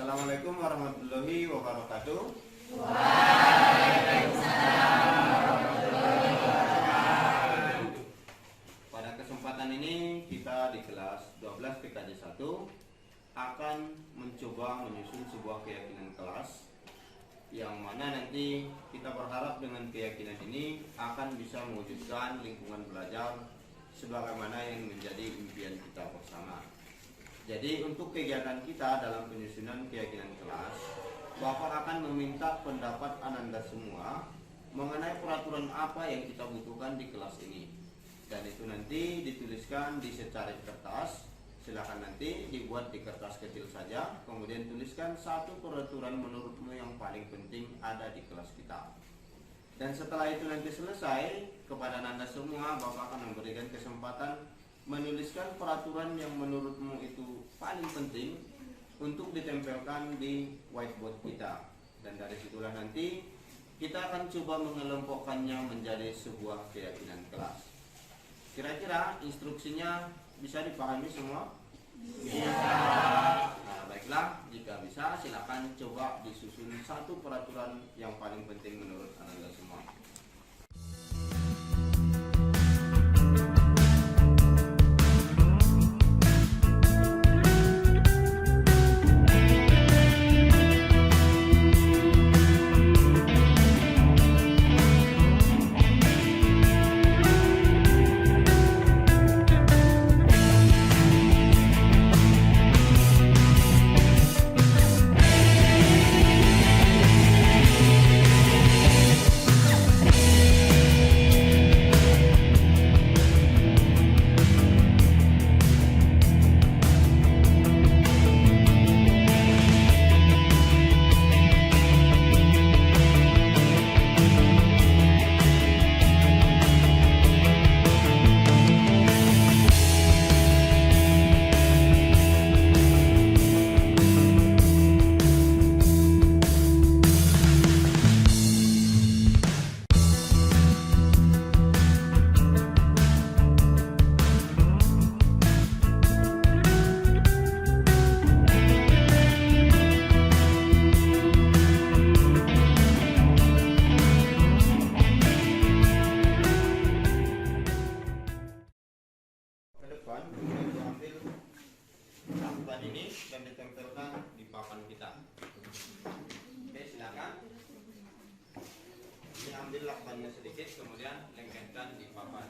Assalamualaikum warahmatullahi wabarakatuh. Pada kesempatan ini kita di kelas 12 PKJ 1 akan mencoba menyusun sebuah keyakinan kelas, yang mana nanti kita berharap dengan keyakinan ini akan bisa mewujudkan lingkungan belajar sebagaimana yang menjadi impian kita bersama. Jadi untuk kegiatan kita dalam penyusunan keyakinan kelas, Bapak akan meminta pendapat Ananda semua mengenai peraturan apa yang kita butuhkan di kelas ini. Dan itu nanti dituliskan di secari kertas. Silakan nanti dibuat di kertas kecil saja, kemudian tuliskan satu peraturan menurutmu yang paling penting ada di kelas kita. Dan setelah itu nanti selesai, kepada Anda semua Bapak akan memberikan kesempatan menuliskan peraturan yang menurutmu itu paling penting untuk ditempelkan di whiteboard kita. Dan dari situlah nanti kita akan coba mengelompokkannya menjadi sebuah keyakinan kelas. Kira-kira instruksinya bisa dipahami semua? Bisa. Nah, baiklah, jika bisa silakan coba disusun satu peraturan yang paling penting menurut Anda semua. Ini dan ditempelkan di papan kita. Oke, silakan diambil lakbannya sedikit, kemudian lengketkan di papan.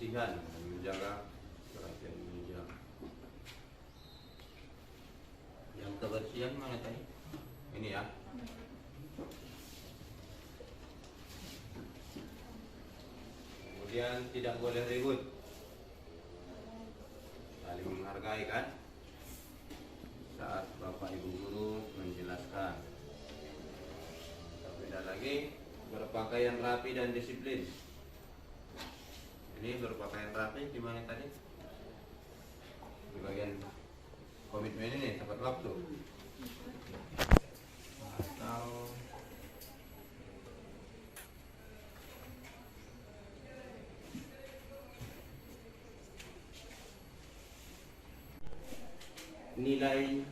kebersihan dan menjaga kerapian meja. Yang kebersihan mana tadi? Ini ya. Kemudian tidak boleh ribut, saling menghargai kan saat Bapak Ibu guru menjelaskan. Beda lagi berpakaian rapi dan disiplin. Ini berpakaian rapi di mana tadi? Di bagian komitmen ini tepat waktu. Atau nilai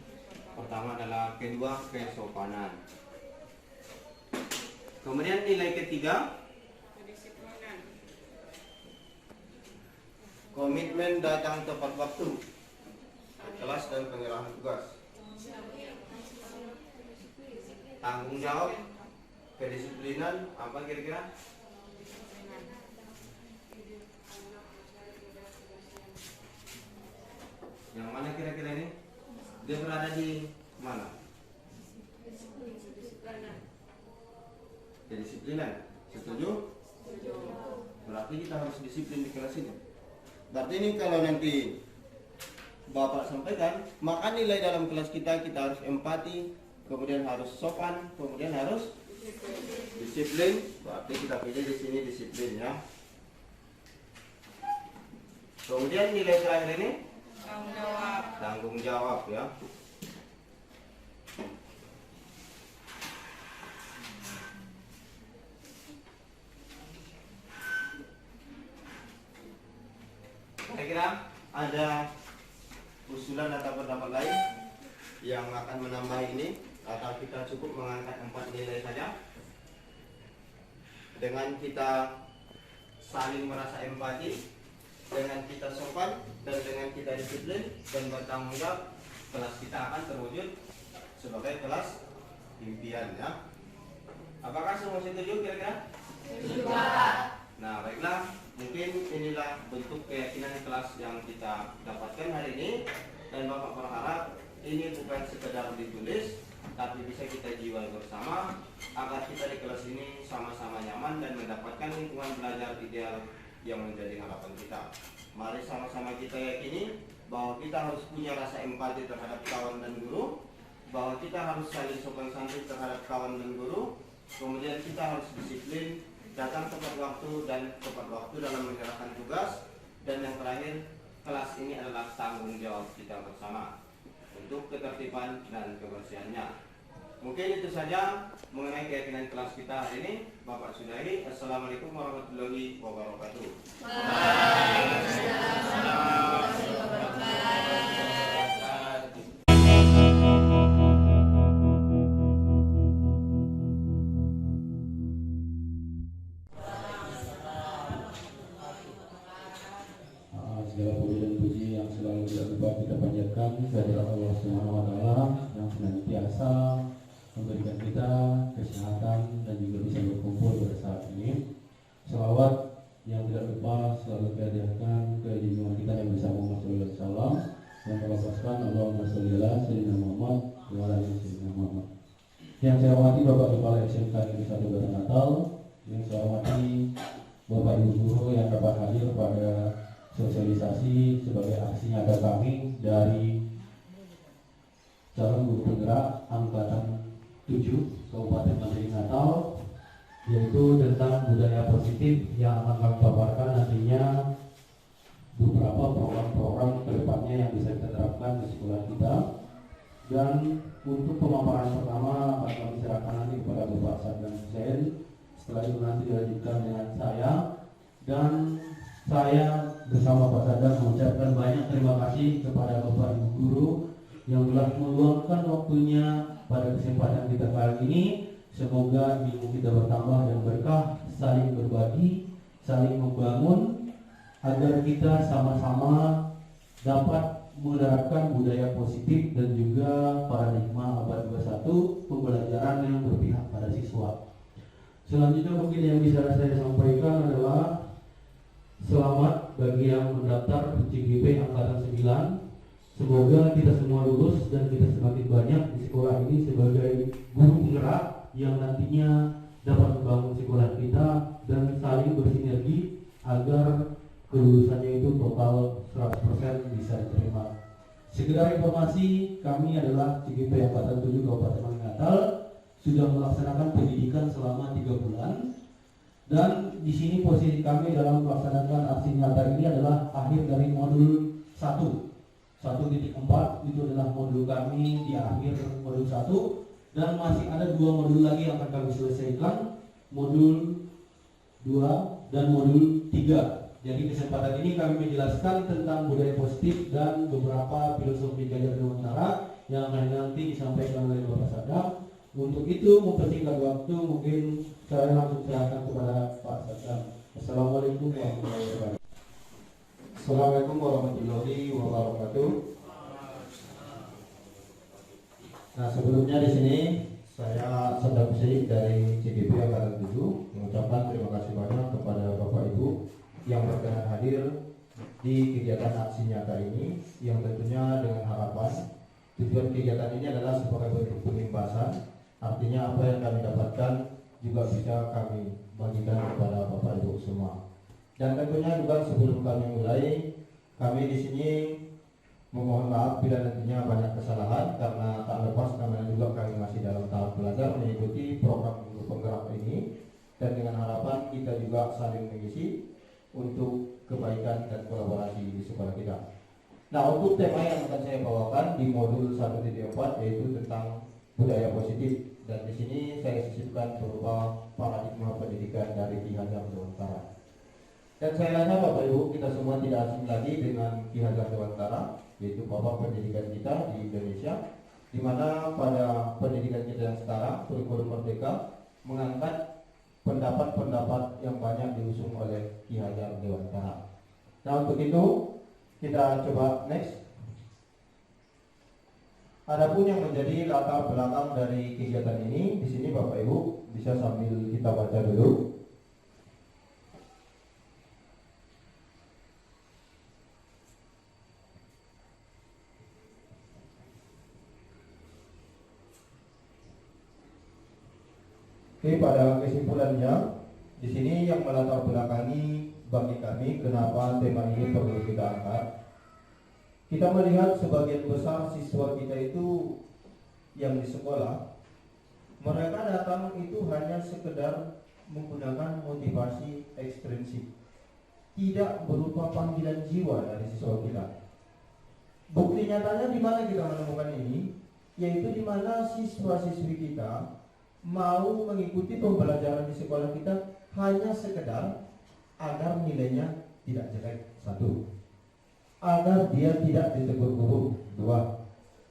pertama adalah kedua kesopanan. Kemudian nilai ketiga komitmen datang tepat waktu ke kelas dan penyerahan tugas. Tanggung jawab, kedisiplinan, apa kira-kira? Yang mana kira-kira ini? Dia berada di mana? Kedisiplinan. Setuju? Berarti kita harus disiplin di kelas ini. Berarti ini kalau nanti Bapak sampaikan, maka nilai dalam kelas kita harus empati, kemudian harus sopan, kemudian harus disiplin. Berarti kita pilih di sini disiplin ya. Kemudian nilai terakhir ini tanggung jawab ya. Kira-kira ada usulan atau pendapat lain yang akan menambah ini, atau kita cukup mengangkat 4 nilai saja? Dengan kita saling merasa empati, dengan kita sopan, dan dengan kita disiplin dan bertanggung jawab, kelas kita akan terwujud sebagai kelas impian ya. Apakah semua setuju kira-kira? Setuju. Nah baiklah, mungkin inilah bentuk keyakinan kelas yang kita dapatkan hari ini, dan Bapak berharap ini bukan sekedar ditulis, tapi bisa kita jiwai bersama agar kita di kelas ini sama-sama nyaman dan mendapatkan lingkungan belajar ideal yang menjadi harapan kita. Mari sama-sama kita yakini bahwa kita harus punya rasa empati terhadap kawan dan guru, bahwa kita harus saling sopan santun terhadap kawan dan guru, kemudian kita harus disiplin, datang tepat waktu dan tepat waktu dalam menyerahkan tugas, dan yang terakhir, kelas ini adalah tanggung jawab kita bersama untuk ketertiban dan kebersihannya. Mungkin itu saja mengenai keyakinan kelas kita hari ini. Bapak sudahi. Assalamualaikum warahmatullahi wabarakatuh. Segala puji dan puji yang selalu tidak lupa kita panjatkan kepada Allah Subhanahu wa taala yang senantiasa memberikan kita kesehatan dan juga bisa berkumpul pada saat ini. Selawat yang tidak lupa selalu kita hadirkan ke junjungan kita yang bersama Muhammad sallallahu alaihi wasallam, yang melafazkan Allahumma sholli ala sayyidina Muhammad wa ala ali sayyidina Muhammad. Yang saya hormati Bapak Kepala SMK Negeri 1 Batan Natal, yang saya hormati Bapak Ibu guru yang dapat hadir pada sosialisasi sebagai aksi nyata kami dari calon guru penggerak angkatan 7 Kabupaten Negeri Natal, yaitu tentang budaya positif yang akan kami paparkan nantinya beberapa program-program kedepannya yang bisa kita terapkan di sekolah kita. Dan untuk pemaparan pertama akan kami serahkan nanti kepada Bapak Sadgan Hussein, setelah itu nanti dilanjutkan dengan saya, dan saya bersama Pak Sadgan mengucapkan banyak terima kasih kepada Bapak Ibu guru yang telah meluangkan waktunya pada kesempatan kita kali ini. Semoga ilmu kita bertambah dan berkah, saling berbagi, saling membangun, agar kita sama-sama dapat menerapkan budaya positif dan juga paradigma abad 21 pembelajaran yang berpihak pada siswa. Selanjutnya mungkin yang bisa saya sampaikan adalah selamat bagi yang mendaftar CGP Angkatan 9. Semoga kita semua lulus dan kita semakin banyak di sekolah ini sebagai guru penggerak yang nantinya dapat membangun sekolah kita dan saling bersinergi agar kelulusannya itu total 100% bisa diterima. Sekedar informasi, kami adalah CGP Angkatan 7 Kabupaten Natal sudah melaksanakan pendidikan selama 3 bulan. Dan di sini posisi kami dalam melaksanakan aksi nyata ini adalah akhir dari modul 1.4 itu adalah modul kami di akhir modul 1, dan masih ada 2 modul lagi yang akan kami selesaikan, modul 2 dan modul 3. Jadi kesempatan ini kami menjelaskan tentang budaya positif dan beberapa filosofi Ki Hajar Dewantara yang akan nanti disampaikan oleh Bapak Sadam. Untuk itu mempersingkat waktu, mungkin saya langsung serahkan kepada Pak Sadam. Assalamualaikum warahmatullahi wabarakatuh. Assalamualaikum warahmatullahi wabarakatuh. Nah, sebelumnya di sini saya Sadam Syekh dari CGP Angkatan 7 mengucapkan terima kasih banyak kepada Bapak Ibu yang berkenan hadir di kegiatan aksi nyata ini, yang tentunya dengan harapan tujuan kegiatan ini adalah sebagai bentuk pengimpasan, artinya apa yang kami dapatkan juga bisa kami bagikan kepada Bapak Ibu semua. Dan tentunya juga sebelum kami mulai, kami di sini memohon maaf bila nantinya banyak kesalahan, karena tak lepas namanya juga kami masih dalam tahap belajar mengikuti program guru penggerak ini, dan dengan harapan kita juga saling mengisi untuk kebaikan dan kolaborasi di sekolah kita. Nah, untuk tema yang akan saya bawakan di modul 1.4 yaitu tentang budaya positif, dan di sini saya sisipkan berupa paradigma pendidikan dari Ki Hajar Dewantara. Dan saya rasa Bapak Ibu kita semua tidak asing lagi dengan Ki Hajar Dewantara, yaitu bapak pendidikan kita di Indonesia, di mana pada pendidikan kita yang sekarang kurikulum merdeka mengangkat pendapat-pendapat yang banyak diusung oleh Ki Hajar Dewantara. Nah, untuk itu kita coba next. Adapun yang menjadi latar belakang dari kegiatan ini, di sini Bapak Ibu bisa sambil kita baca dulu. Oke, pada kesimpulannya, di sini yang melatar belakangi bagi kami kenapa tema ini perlu kita angkat. Kita melihat sebagian besar siswa kita itu yang di sekolah, mereka datang itu hanya sekedar menggunakan motivasi ekstrinsik, tidak berupa panggilan jiwa dari siswa kita. Bukti nyatanya di mana kita menemukan ini, yaitu di mana siswa-siswi kita mau mengikuti pembelajaran di sekolah kita hanya sekedar agar nilainya tidak jelek, 1, agar dia tidak ditegur guru, 2.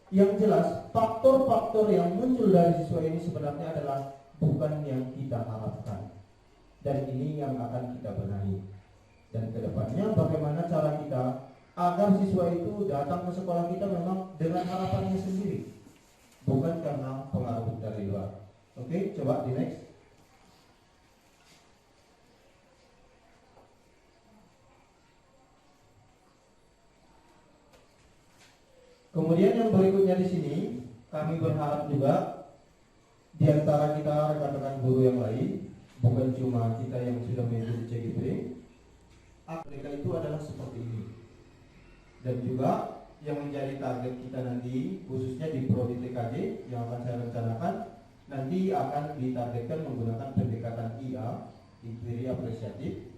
Yang jelas faktor-faktor yang muncul dari siswa ini sebenarnya adalah bukan yang kita harapkan, dan ini yang akan kita benahi. Dan kedepannya bagaimana cara kita agar siswa itu datang ke sekolah kita memang dengan harapannya sendiri, bukan karena pengaruh dari luar. Oke, coba di next. Kemudian yang berikutnya di sini, kami berharap juga di antara kita rekan-rekan guru yang lain, bukan cuma kita yang sudah mengikuti CGP, mereka itu adalah seperti ini. Dan juga yang menjadi target kita nanti, khususnya di prodi TKJ yang akan saya rencanakan, nanti akan ditargetkan menggunakan pendekatan IA, inquiry apresiatif,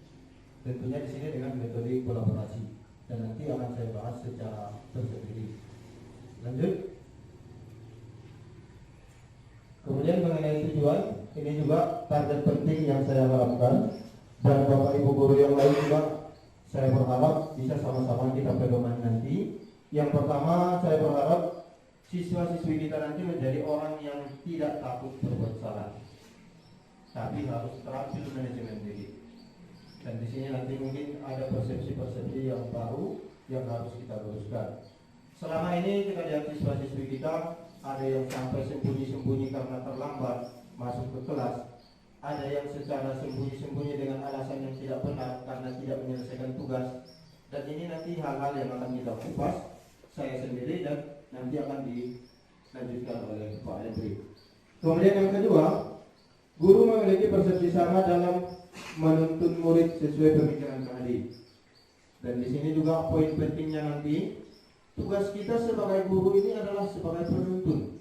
tentunya di sini dengan metode kolaborasi, dan nanti akan saya bahas secara tersendiri. Lanjut. Kemudian mengenai tujuan, ini juga target penting yang saya harapkan, dan Bapak Ibu guru yang lain juga saya berharap bisa sama-sama kita pedoman nanti. Yang pertama, saya berharap siswa-siswi kita nanti menjadi orang yang tidak takut berbuat salah, tapi harus terampil manajemen diri. Dan di sini nanti mungkin ada persepsi-persepsi yang baru yang harus kita luruskan. Selama ini kita lihat siswa-siswi kita ada yang sampai sembunyi-sembunyi karena terlambat masuk ke kelas, ada yang secara sembunyi-sembunyi dengan alasan yang tidak benar karena tidak menyelesaikan tugas, Dan ini nanti hal-hal yang akan kita kupas saya sendiri dan nanti akan dilanjutkan oleh Pak Hendri. Kemudian yang kedua, guru memiliki persepsi sama dalam menuntun murid sesuai pemikiran Kahadi. Dan di sini juga poin pentingnya nanti, tugas kita sebagai guru ini adalah sebagai penuntun.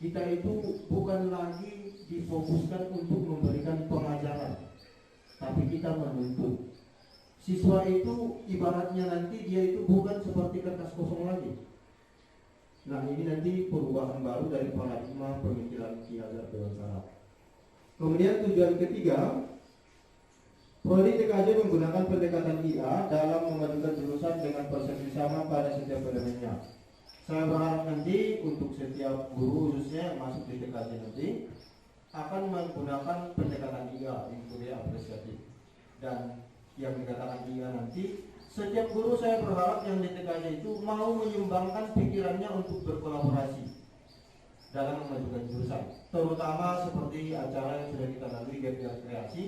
Kita itu bukan lagi difokuskan untuk memberikan pengajaran, tapi kita menuntun. Siswa itu ibaratnya nanti dia itu bukan seperti kertas kosong lagi. Nah, ini nanti perubahan baru dari paradigma pemikiran Ki Hajar Dewantara. Kemudian tujuan ketiga, Prodi TKJ menggunakan pendekatan IA dalam memadukan jurusan dengan persepsi sama pada setiap elemennya. Saya berharap nanti untuk setiap guru khususnya yang masuk di TKJ nanti akan menggunakan pendekatan IA yang kuliah apresiatif. Dan yang dikatakan IA nanti, setiap guru saya berharap yang di TKJ itu mau menyumbangkan pikirannya untuk berkolaborasi dalam memajukan jurusan, terutama seperti acara yang sudah kita lalui Gap Year Kreasi.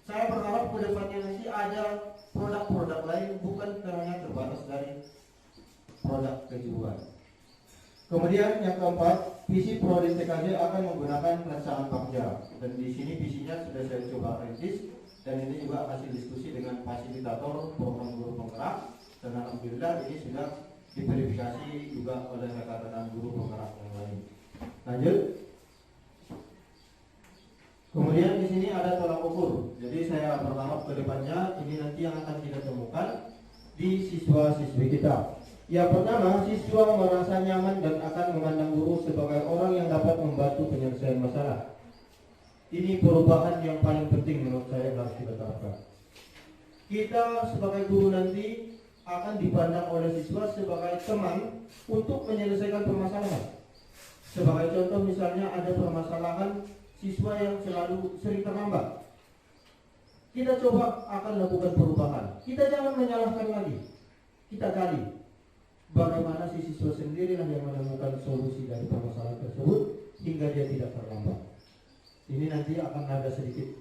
Saya berharap ke depannya nanti ada produk-produk lain, bukan hanya terbatas dari produk kejuruan. Kemudian yang keempat, visi Prodi TKJ akan menggunakan pelaksanaan Bagja. Dan di sini visinya sudah saya coba rintis, dan ini juga hasil diskusi dengan fasilitator program guru penggerak. Dan alhamdulillah ini sudah diverifikasi juga oleh rekan-rekan guru penggerak yang lain. Lanjut. Kemudian di sini ada tolak ukur. Jadi saya berharap ke depannya ini nanti yang akan kita temukan di siswa-siswi kita. Yang pertama, siswa merasa nyaman dan akan memandang guru sebagai orang yang dapat membantu penyelesaian masalah. Ini perubahan yang paling penting menurut saya harus kita terapkan. Kita sebagai guru nanti akan dipandang oleh siswa sebagai teman untuk menyelesaikan permasalahan. Sebagai contoh misalnya ada permasalahan siswa yang selalu sering terlambat. Kita coba akan lakukan perubahan. Kita jangan menyalahkan lagi. Kita gali bagaimana si siswa sendirilah yang menemukan solusi dari permasalahan tersebut hingga dia tidak terlambat. Ini nanti akan ada sedikit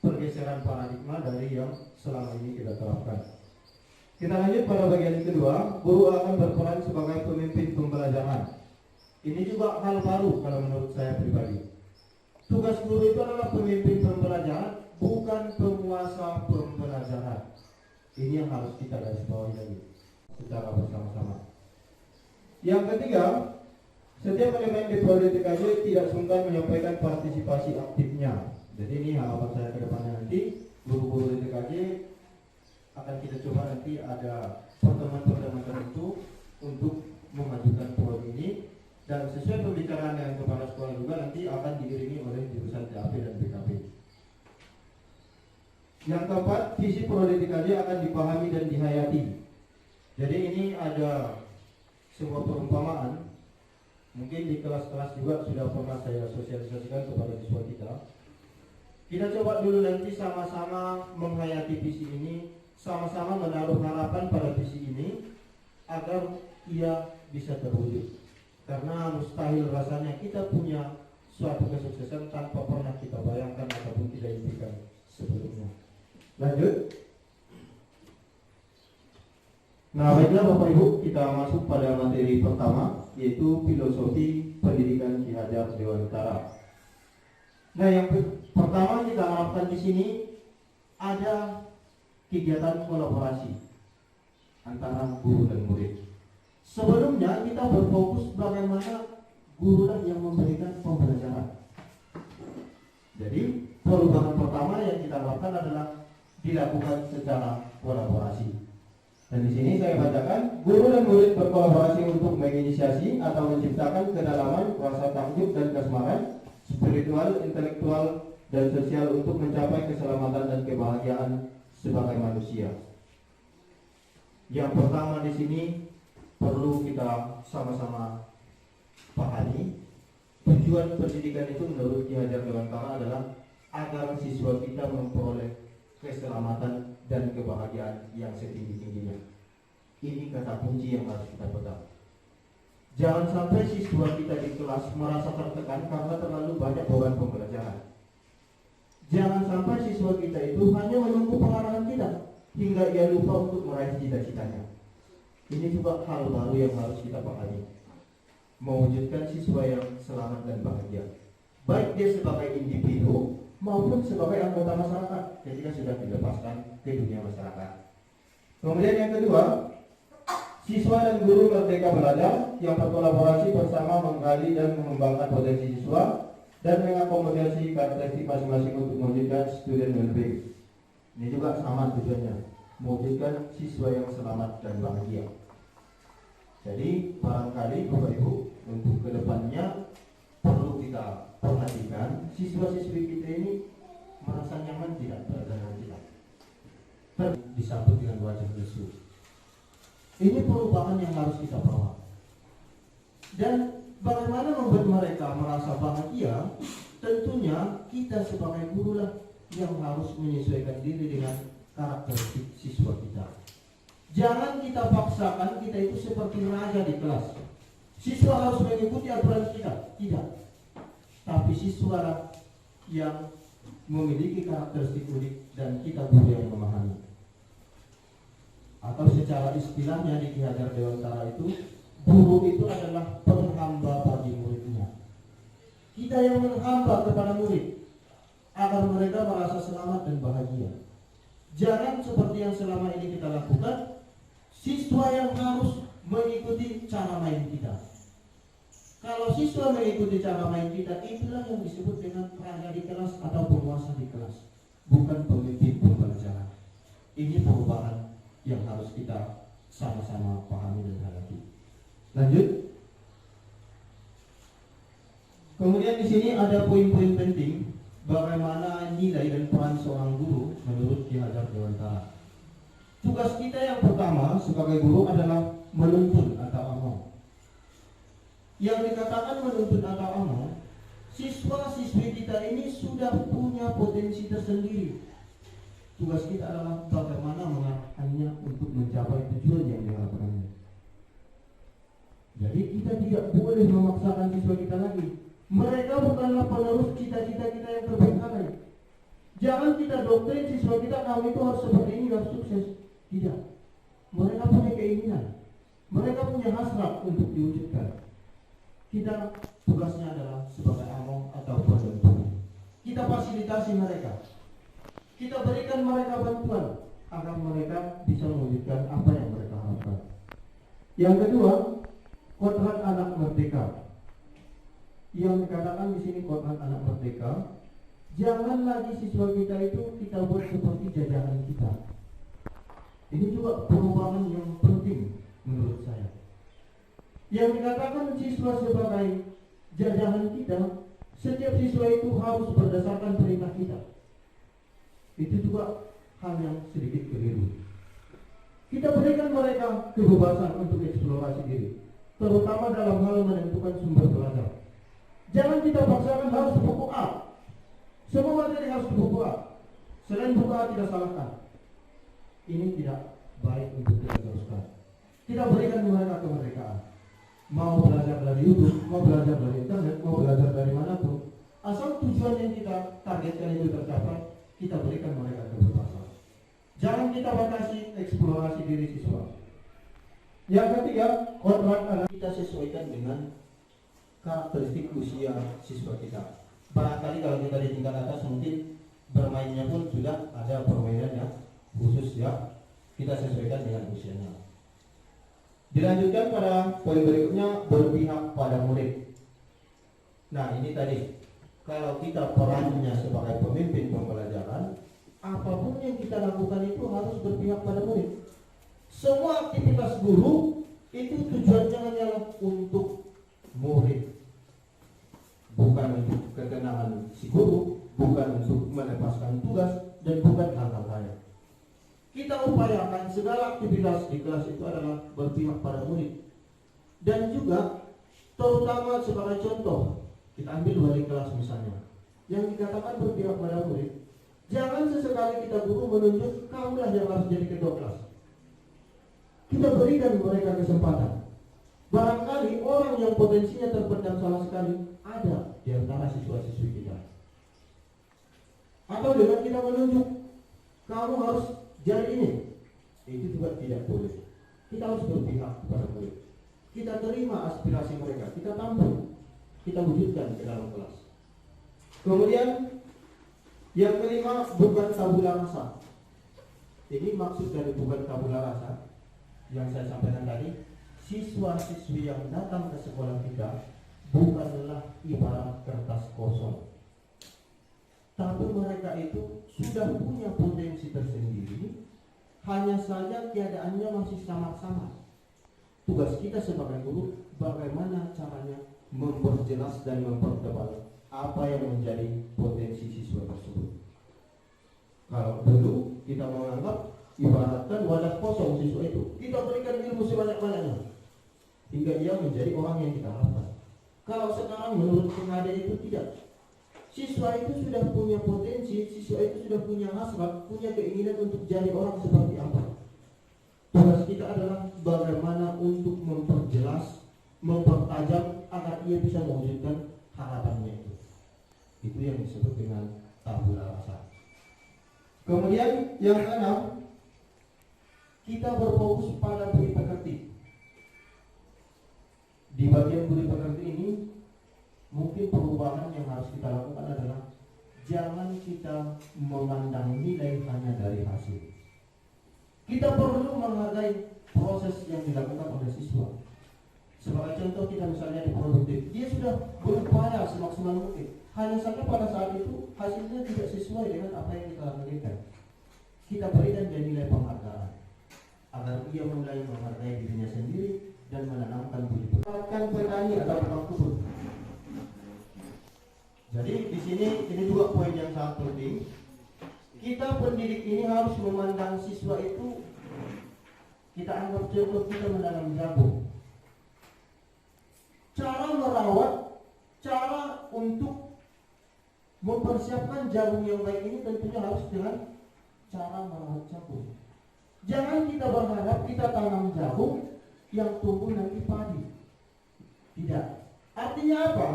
pergeseran paradigma dari yang selama ini kita terapkan. Kita lanjut pada bagian kedua, guru akan berperan sebagai pemimpin pembelajaran. Ini juga hal baru kalau menurut saya pribadi. Tugas guru itu adalah pemimpin pembelajaran, bukan penguasa pembelajaran. Ini yang harus kita garis bawahi lagi secara bersama-sama. Yang ketiga, setiap elemen di Prodi TKJ tidak sungkan menyampaikan partisipasi aktifnya. Jadi ini harapan saya ke depannya nanti guru-guru di TKJ akan kita coba nanti ada pertemuan-pertemuan tertentu untuk memajukan prodi ini. Dan sesuai pembicaraan dengan kepala sekolah juga nanti akan diiringi oleh jurusan TAP dan BKP. Yang keempat, visi Prodi TKJ akan dipahami dan dihayati. Jadi ini ada sebuah perumpamaan. Mungkin di kelas-kelas juga sudah pernah saya sosialisasikan kepada siswa kita. Kita coba dulu nanti sama-sama menghayati visi ini, sama-sama menaruh harapan pada visi ini agar ia bisa terwujud. Karena mustahil rasanya kita punya suatu kesuksesan tanpa pernah kita bayangkan ataupun tidak impikan sebelumnya. Lanjut. Nah, baiklah Bapak Ibu, kita masuk pada materi pertama, yaitu filosofi pendidikan Ki Hajar Dewantara. Nah, yang pertama kita harapkan di sini ada kegiatan kolaborasi antara guru dan murid. Sebelumnya kita berfokus bagaimana guru yang memberikan pembelajaran. Jadi perubahan pertama yang kita lakukan adalah dilakukan secara kolaborasi. Dan di sini saya bacakan, guru dan murid berkolaborasi untuk menginisiasi atau menciptakan kedalaman, rasa takjub dan kasmaran, spiritual, intelektual, dan sosial untuk mencapai keselamatan dan kebahagiaan sebagai manusia. Yang pertama di sini perlu kita sama-sama pahami, tujuan pendidikan itu menurut Ki Hajar Dewantara adalah agar siswa kita memperoleh keselamatan dan kebahagiaan yang setinggi-tingginya. Ini kata kunci yang harus kita pegang. Jangan sampai siswa kita di kelas merasa tertekan karena terlalu banyak beban pembelajaran. Jangan sampai siswa kita itu hanya menunggu pengarahan kita. hingga ia lupa untuk meraih cita-citanya. Ini juga hal baru yang harus kita pahami. Mewujudkan siswa yang selamat dan bahagia, baik dia sebagai individu maupun sebagai anggota masyarakat ketika sudah dilepaskan ke dunia masyarakat. Kemudian yang kedua, siswa dan guru merdeka belajar yang berkolaborasi bersama menggali dan mengembangkan potensi siswa dan mengakomodasi karakteristik masing-masing untuk mewujudkan student well-being. Ini juga sama tujuannya, mewujudkan siswa yang selamat dan bahagia. Jadi barangkali Bapak Ibu untuk kedepannya perlu kita perhatikan siswa-siswi kita ini merasa nyaman tidak belajar dengan kita, disambut dengan wajah lesu. Ini perubahan yang harus kita bawa. Dan bagaimana membuat mereka merasa bahagia? Tentunya kita sebagai guru lah yang harus menyesuaikan diri dengan karakteristik siswa kita. Jangan kita paksakan kita itu seperti raja di kelas. Siswa harus mengikuti aturan kita, tidak. Tapi siswa lah yang memiliki karakteristik unik dan kita guru yang memahami. Atau secara istilahnya di Ki Hajar Dewantara itu, guru itu adalah penghamba bagi muridnya. Kita yang menghamba kepada murid agar mereka merasa selamat dan bahagia. Jangan seperti yang selama ini kita lakukan, siswa yang harus mengikuti cara main kita. Kalau siswa mengikuti cara main kita, itulah yang disebut dengan raja di kelas atau penguasa di kelas, bukan pemimpin pembelajaran. Ini perubahan yang harus kita sama-sama pahami dan hadapi. Lanjut. Kemudian di sini ada poin-poin penting bagaimana nilai dan peran seorang guru menurut Ki Hajar Dewantara. Tugas kita yang pertama sebagai guru adalah menuntun atau amal. Yang dikatakan menuntun atau amal, siswa-siswi kita ini sudah punya potensi tersendiri. Tugas kita adalah bagaimana mengarahkannya untuk mencapai tujuan yang diharapkannya. Jadi kita tidak boleh memaksakan siswa kita lagi. Mereka bukanlah penerus cita-cita kita yang terbengkalai. Jangan kita doktrin siswa kita, kamu itu harus seperti ini, harus sukses. Tidak. Mereka punya keinginan. Mereka punya hasrat untuk diwujudkan. Kita tugasnya adalah sebagai among atau penuntun. Kita fasilitasi mereka. Kita berikan mereka bantuan agar mereka bisa mewujudkan apa yang mereka harapkan. Yang kedua, kodrat anak merdeka. Yang dikatakan di sini kodrat anak merdeka, jangan lagi siswa kita itu kita buat seperti jajahan kita. Ini juga perubahan yang penting menurut saya. Yang dikatakan siswa sebagai jajahan kita, setiap siswa itu harus berdasarkan perintah kita. Itu juga hal yang sedikit keliru. Kita berikan mereka kebebasan untuk eksplorasi diri, terutama dalam hal menentukan sumber belajar. Jangan kita paksakan harus buku A. Semua materi harus buku A. Selain buku A tidak salahkan. Ini tidak baik untuk kita teruskan. Kita berikan mereka kemerdekaan. Mau belajar dari YouTube, mau belajar dari internet, mau belajar dari manapun, asal tujuan yang kita targetkan itu tercapai, kita berikan mereka kebebasan. Jangan kita batasi eksplorasi diri siswa. Yang ketiga, kodrat anak kita sesuaikan dengan karakteristik usia siswa kita. Barangkali kalau kita di tingkat atas mungkin bermainnya pun sudah ada permainan yang khusus ya, kita sesuaikan dengan usianya. Dilanjutkan pada poin berikutnya, berpihak pada murid. Nah ini tadi, kalau kita perannya sebagai pemimpin pembelajaran, apapun yang kita lakukan itu harus berpihak pada murid. Semua aktivitas guru itu tujuannya hanyalah untuk murid, bukan untuk ketenangan si guru, bukan untuk melepaskan tugas, dan bukan hal-hal lain. Kita upayakan segala aktivitas di kelas itu adalah berpihak pada murid. Dan juga terutama sebagai contoh, kita ambil wali kelas misalnya, yang dikatakan berpihak pada murid. Jangan sesekali kita guru menunjuk kaulah yang harus jadi ketua kelas. Kita berikan mereka kesempatan. Barangkali orang yang potensinya terpendam sama sekali ada di antara siswa-siswi kita. Atau dengan kita menunjuk, kamu harus jadi ini, Itu juga tidak boleh. Kita harus berpihak kepada murid. Kita terima aspirasi mereka, kita tampung, kita wujudkan ke dalam kelas. Kemudian yang kelima, bukan tabula rasa. Ini maksud dari bukan tabula rasa yang saya sampaikan tadi. Siswa-siswi yang datang ke sekolah kita bukanlah ibarat kertas kosong, tapi mereka itu sudah punya potensi tersendiri. Hanya saja keadaannya masih samar-samar. Tugas kita sebagai guru bagaimana caranya memperjelas dan mempertebal apa yang menjadi potensi siswa tersebut. Kalau dulu kita menganggap ibaratkan wadah kosong siswa itu, kita berikan ilmu sebanyak-banyaknya hingga ia menjadi orang yang kita harapkan. Kalau sekarang menurut pengajar itu tidak. Siswa itu sudah punya potensi, siswa itu sudah punya hasrat, punya keinginan untuk jadi orang seperti apa. Tugas kita adalah bagaimana untuk memperjelas, mempertajam agar ia bisa mewujudkan harapannya itu. Itu yang disebut dengan tabula rasa. Kemudian yang keenam, kita berfokus pada budi pekerti. Di bagian budi pekerti ini mungkin perubahan yang harus kita lakukan adalah jangan kita memandang nilai hanya dari hasil. Kita perlu menghargai proses yang dilakukan oleh siswa. Sebagai contoh, kita misalnya di produktif, dia sudah berupaya semaksimal mungkin. Hanya saja pada saat itu hasilnya tidak sesuai dengan apa yang kita lakukan. Kita berikan dia nilai penghargaan agar ia mulai menghargai dirinya sendiri dan menanamkan budi pekerti. Petani atau tukang kebun. Jadi di sini ini juga poin yang sangat penting. Kita pendidik ini harus memandang siswa itu, kita anggap contoh kita menanam jagung. Cara merawat, cara untuk mempersiapkan jagung yang baik ini tentunya harus dengan cara merawat jagung. Jangan kita berharap kita tanam jagung yang tumbuh nanti padi. Tidak. Artinya apa?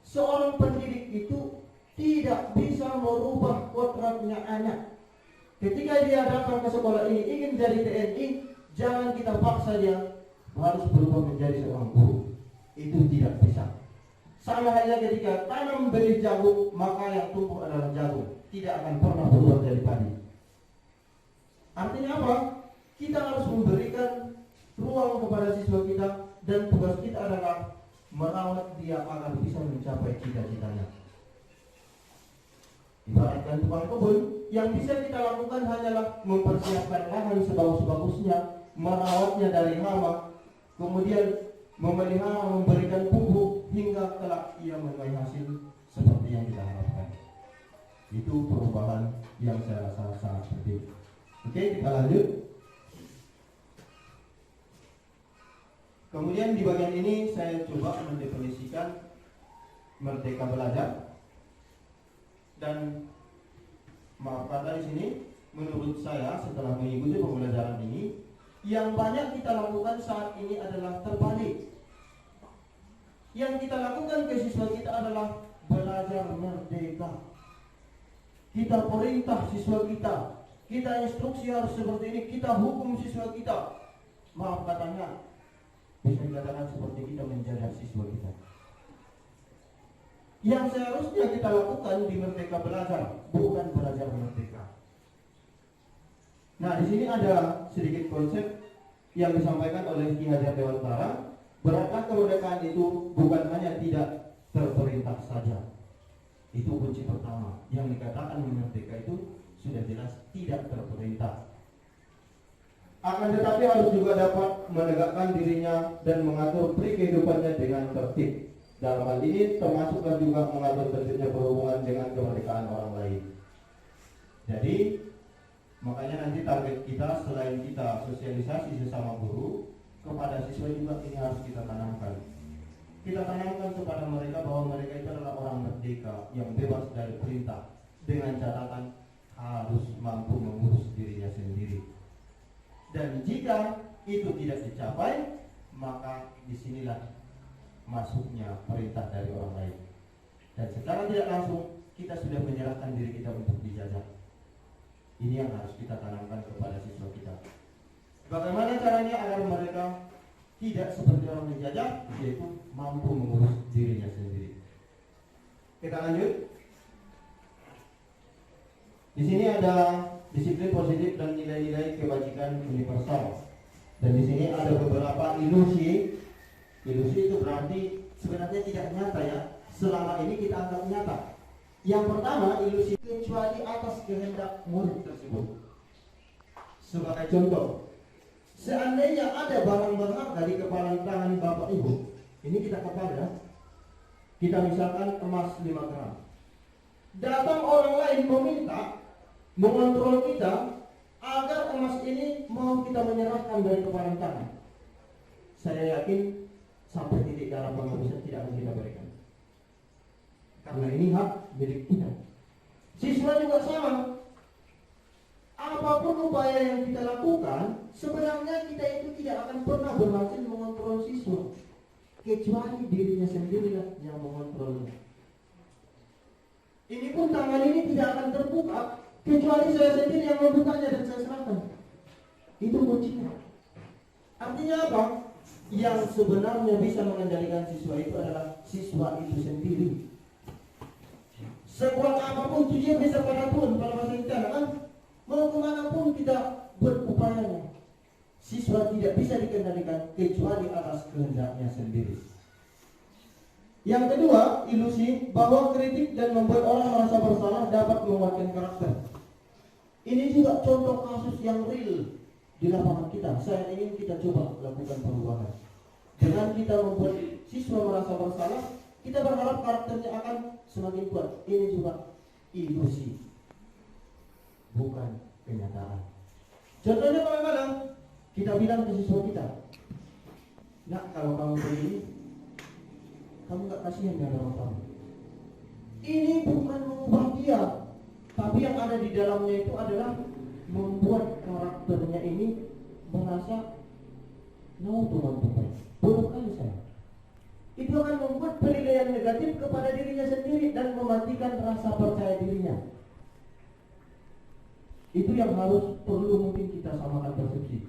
Seorang pendidik itu tidak bisa merubah kodratnya anak. Ketika dia datang ke sekolah ini ingin jadi TNI, jangan kita paksa dia harus berubah menjadi seorang guru. Itu tidak bisa. Sama halnya ketika tanam benih jagung, maka yang tumbuh adalah jagung, tidak akan pernah berubah dari padi. Artinya apa? Kita harus memberikan ruang kepada siswa kita, dan tugas kita adalah merawat dia agar bisa mencapai cita-citanya. Ibaratkan tukang kebun, yang bisa kita lakukan hanyalah mempersiapkan lahan sebagus-bagusnya, merawatnya dari hama, kemudian memelihara, memberikan pupuk hingga kelak ia menuai hasil seperti yang kita harapkan. Itu perubahan yang saya rasa sangat penting. Oke, kita lanjut. Kemudian di bagian ini saya coba mendefinisikan merdeka belajar. Dan maaf kata di sini, menurut saya setelah mengikuti pembelajaran ini, yang banyak kita lakukan saat ini adalah terbalik. Yang kita lakukan ke siswa kita adalah belajar merdeka. Kita perintah siswa kita, kita instruksi harus seperti ini, kita hukum siswa kita. Maaf katanya, bisa dikatakan seperti kita menjaga siswa kita. Yang seharusnya kita lakukan di Merdeka Belajar, bukan belajar merdeka. Nah, di sini ada sedikit konsep yang disampaikan oleh Ki Hajar Dewantara. Berarti kemerdekaan itu bukan hanya tidak terperintah saja. Itu kunci pertama. Yang dikatakan merdeka itu sudah jelas tidak terperintah. Akan tetapi harus juga dapat menegakkan dirinya dan mengatur pri kehidupannya dengan tertib. Dalam hal ini termasuklah juga mengatur tertibnya berhubungan dengan kemerdekaan orang lain. Jadi makanya nanti target kita selain kita sosialisasi sesama guru, kepada siswa juga ini harus kita tanamkan. Kita tanamkan kepada mereka bahwa mereka itu adalah orang merdeka yang bebas dari perintah, dengan catatan harus mampu mengurus dirinya sendiri. Dan jika itu tidak dicapai, maka disinilah masuknya perintah dari orang lain. Dan secara tidak langsung kita sudah menyerahkan diri kita untuk dijajah. Ini yang harus kita tanamkan kepada siswa kita. Bagaimana caranya agar mereka tidak seperti orang menjajah, yaitu mampu mengurus dirinya sendiri. Kita lanjut. Di sini ada disiplin positif dan nilai-nilai kebajikan universal. Dan di sini ada beberapa ilusi. Ilusi itu berarti sebenarnya tidak nyata ya. Selama ini kita anggap nyata. Yang pertama, ilusi kecuali atas kehendak murid tersebut. Sebagai contoh, seandainya ada barang berharga di kepala tangan Bapak Ibu, ini kita kepala ya. Kita misalkan emas 5 gram. Datang orang lain meminta mengontrol kita agar emas ini mau kita menyerahkan dari kepala tangan. Saya yakin sampai titik darah penghabisan tidak akan kita berikan, karena ini hak milik kita. Siswa juga sama. Apapun upaya yang kita lakukan, sebenarnya kita itu tidak akan pernah berhasil mengontrol siswa, kecuali dirinya sendirilah yang mengontrolnya. Ini pun tangan ini tidak akan terbuka kecuali saya sendiri yang membukanya dan saya serahkan. Itu kuncinya. Artinya apa? Yang sebenarnya bisa mengendalikan siswa itu adalah siswa itu sendiri. Sekuat apapun tujuan bisa pada Tuhan, pada masa kita kan mau kemana pun kita berupaya, siswa tidak bisa dikendalikan kecuali atas kehendaknya sendiri. Yang kedua, ilusi bahwa kritik dan membuat orang merasa bersalah dapat menguatkan karakter. Ini juga contoh kasus yang real di lapangan kita. Saya ingin kita coba lakukan perubahan. Dengan kita membuat siswa merasa bersalah, kita berharap karakternya akan semakin kuat. Ini juga ilusi, bukan kenyataan. Contohnya bagaimana? Kita bilang ke siswa kita, "Nak, kalau kamu begini, kamu gak kasihan dengan orang kamu." Ini bukan mengubah dia, tapi yang ada di dalamnya itu adalah membuat karakternya ini merasa buruk kali saya. Itu akan membuat penilaian negatif kepada dirinya sendiri dan mematikan rasa percaya dirinya. Itu yang harus perlu mungkin kita samakan persepsi.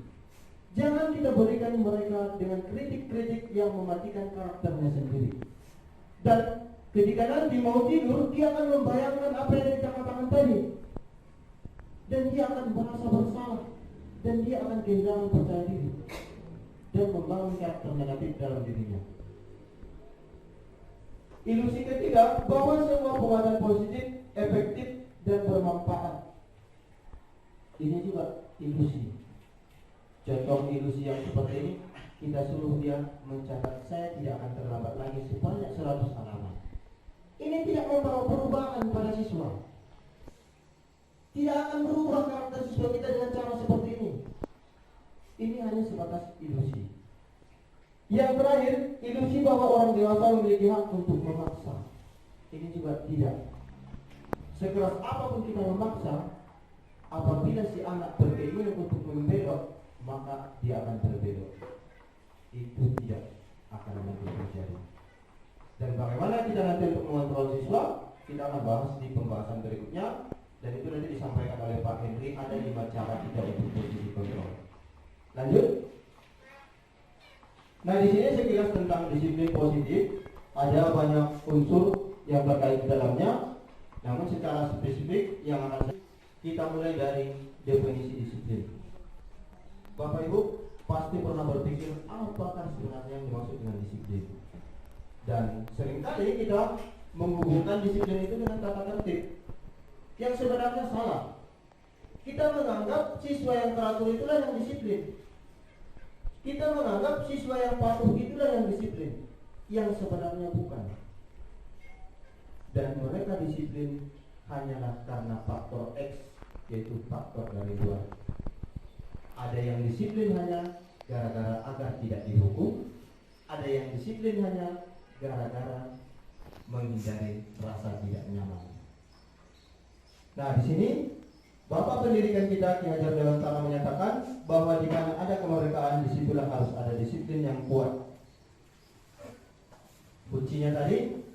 Jangan kita berikan mereka dengan kritik-kritik yang mematikan karakternya sendiri. Dan ketika nanti mau tidur, dia akan membayangkan apa yang kita katakan tadi. Dan dia akan merasa bersalah. Dan dia akan kehilangan percaya diri. Dan membangun karakter negatif dalam dirinya. Ilusi ketiga, bahwa semua penguatan positif, efektif, dan bermanfaat. Ini juga ilusi. Contoh ilusi yang seperti ini, kita suruh dia mencatat, "Saya tidak akan terlambat lagi sebanyak 100 halaman." Ini tidak membawa perubahan pada siswa. Tidak akan berubah karakter siswa kita dengan cara seperti ini. Ini hanya sebatas ilusi. Yang terakhir, ilusi bahwa orang dewasa memiliki hak untuk memaksa. Ini juga tidak. Sekeras apapun kita memaksa, apabila si anak berkeinginan untuk membelok, maka dia akan berbelok. Itu tidak akan mungkin terjadi. Dan bagaimana kita nanti untuk mengontrol siswa, kita akan bahas di pembahasan berikutnya. Dan itu nanti disampaikan oleh Pak Henry. Ada 5 cara kita untuk posisi kontrol. Lanjut. Nah, di sini sekilas tentang disiplin positif. Ada banyak unsur yang terkait di dalamnya. Namun secara spesifik yang akan kita mulai dari definisi disiplin. Bapak Ibu pasti pernah berpikir apakah sebenarnya yang dimaksud dengan disiplin. Dan seringkali kita menghubungkan disiplin itu dengan tata tertib, yang sebenarnya salah. Kita menganggap siswa yang teratur itulah yang disiplin. Kita menganggap siswa yang patuh itulah yang disiplin, yang sebenarnya bukan. Dan mereka disiplin hanyalah karena faktor X, yaitu faktor dari luar. Ada yang disiplin hanya gara-gara agar tidak dihukum. Ada yang disiplin hanya gara-gara menghindari rasa tidak nyaman. Nah, di sini Bapak pendidikan kita Ki Hajar Dewantara menyatakan bahwa di mana ada kemerdekaan, disitulah harus ada disiplin yang kuat. Kuncinya tadi,